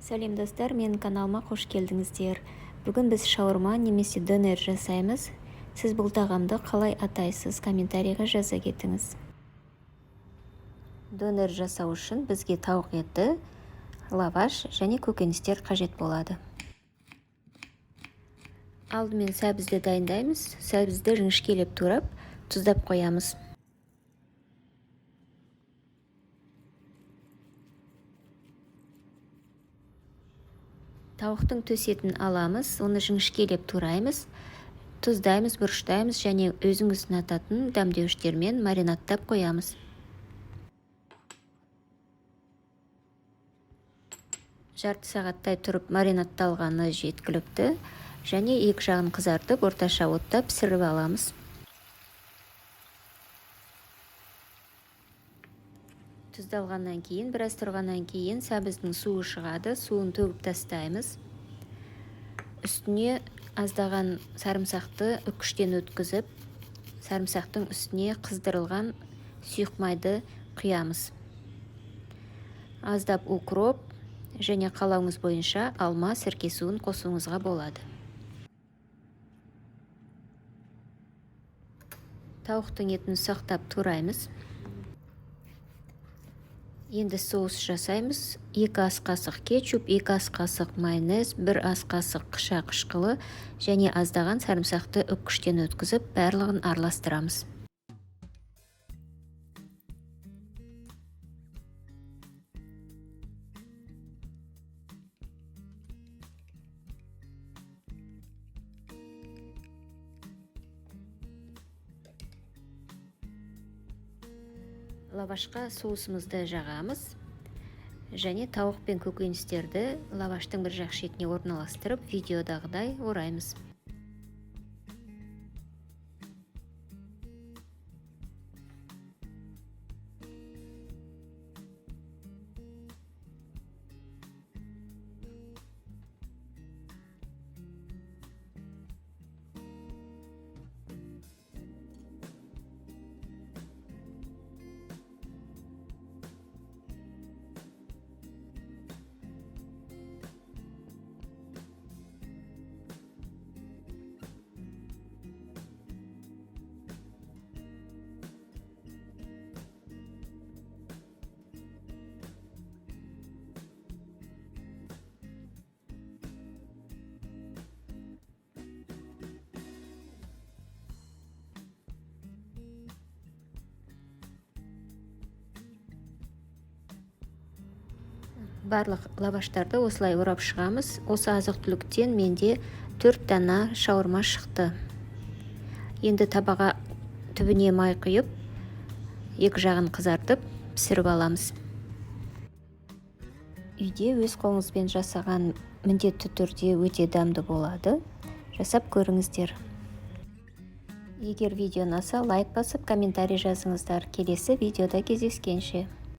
Сәлем достар, менің каналыма қош келдіңіздер. Бүгін біз шаурма немесе донер жасаймыз. Сіз бұл тағамды қалай атайсыз, комментарийға жаза кетіңіз. Донер жасау үшін бізге тауық еті, лаваш және көкөністер қажет болады. Алдымен сәбізді дайындаймыз. Сәбізді жіңішкелеп турап, тұздап қоямыз. Тауықтың төсетін аламыз, оны жіңішкелеп тураймыз, тұздаймыз, бұрыштаймыз және өзіңіз ұнататын дәмдеуіштермен маринадтап қоямыз. Жарты сағаттай тұрып маринадталғаны жеткілікті және екі жағын қызартып, орташа отта пісіріп аламыз. Тұздалғаннан кейін, біраз тұрғаннан кейін сәбіздің суы шығады, суын төгіп тастаймыз. Үстіне аздаған сарымсақты үккіштен өткізіп, сарымсақтың үстіне қыздырылған сұйық майды құямыз. Аздап укроп және қалауыңыз бойынша алма, сірке суын қосуыңызға болады. Тауықтың етін сақтап тураймыз. Енді соус жасаймыз. 2 ас қасық кетчуп, 2 ас қасық майонез, 1 ас қасық қыша қышқылы және аздаған сарымсақты үккіштен өткізіп, барлығын араластырамыз. Лавашқа соусымызды жағамыз және тауық пен көкөністерді лаваштың бір жақ шетіне орналастырып, видеодағыдай ораймыз. Барлық лаваштарды осылай орап шығамыз. Осы азық-түліктен менде 4 дана шаурма шықты. Енді табаға түбіне май құйып, екі жағын қызартып, пісіріп аламыз. Үйде өз қолыңызбен жасаған міндетті түрде өте дәмді болады. Жасап көріңіздер. Егер видео ұнаса, лайк басып, комментарий жазыңыздар. Келесі видеода кездескенше.